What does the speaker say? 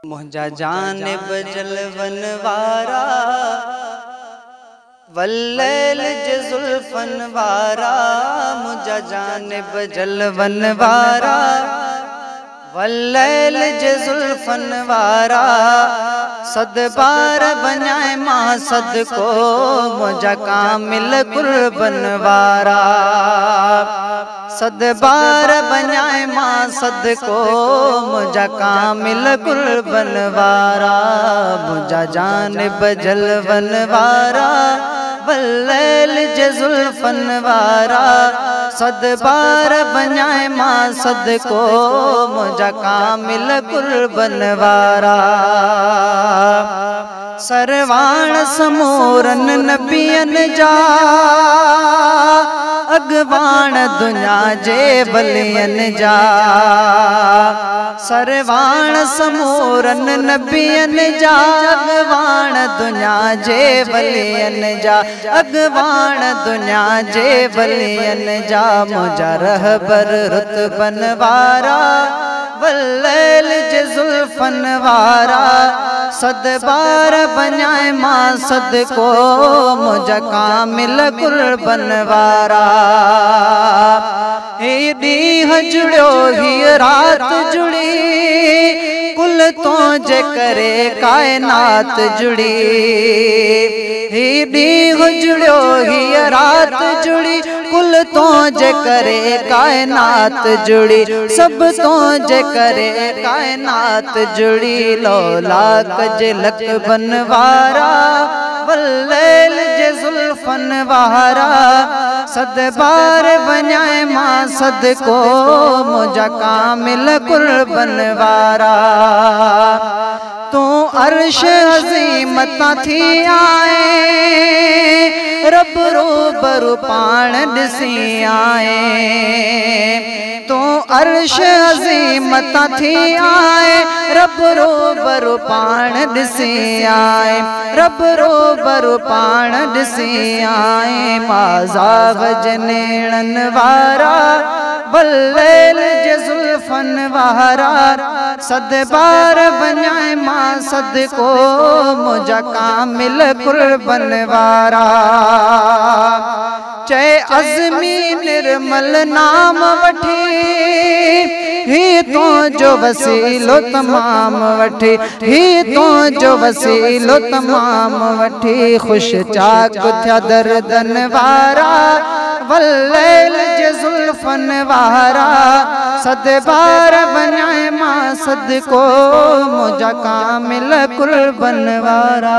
मुझा जानिब जलवन वारा वल्लैल जे जुल्फन वारा, मुझा जानिब जलवन वारा वल्लैल जे जुल्फन वारा। सद बार बन्याए मां सदको मुझा कामिल कुर्बन वारा। सद बार बन्याए मां सदको मुझा कामिल कुर्बन वारा। मुझा जानिब जलवन वारा वल्लैल जे जुल्फन वारा। सद बार बन्याए मां सदको मुझा कामिल कुर्बन वारा। सरवाण समूरन नबियन जा अगवाण दुनिया जे बलियन जा। सरवाण समूरन नबियन जा अगवाण दुनिया जे बलियन जा। अगवाण दुनिया जे बलियन जा। मुझा रहबर रुतबन वारा वल्लैल जे जुल्फन वारा। सद बार बन्याए मां सदको मुझा कामिल कुर्बन वारा। हे ॾींह जुड़ियो ही रात जुड़ी, कुल तो जे करे कायनात जुड़ी। हे ॾींह जुड़ियो ही रात जुड़ी, कुल तो जे करे कायनात जुड़ी। सब तो जे करे कायनात जुड़ी। लौलाक जे लक़बन वारा वल्लैल जे जुल्फन वारा। सद बार बन्याए मां सदको मुझा कामिल कुर्बन वारा। तू अर्श अज़ीम ता थी आए, रब रूबरू पाण ॾिसी आए। तू अर्श अज़ीम ता थी आए, रब रूबरू पाण ॾिसी आए। रब रूबरू पाण ॾिसी आए। माज़ा वजनेणन वारा वल्लैल जे जुल्फन वारा। सद बार बन्याए मां सदको मुझा कामिल कुर्बन वारा। चए अज़मी निर्मल नाम वठी, ही तो जो वसीलो तमाम वठी। ही तो जो वसीलो तमाम वठी। खुश चाक थिया दर्दन वारा वल्लैल जे जुल्फन वारा। सद बार बन्याए मां सदको मुझा कामिल कुर्बन वारा।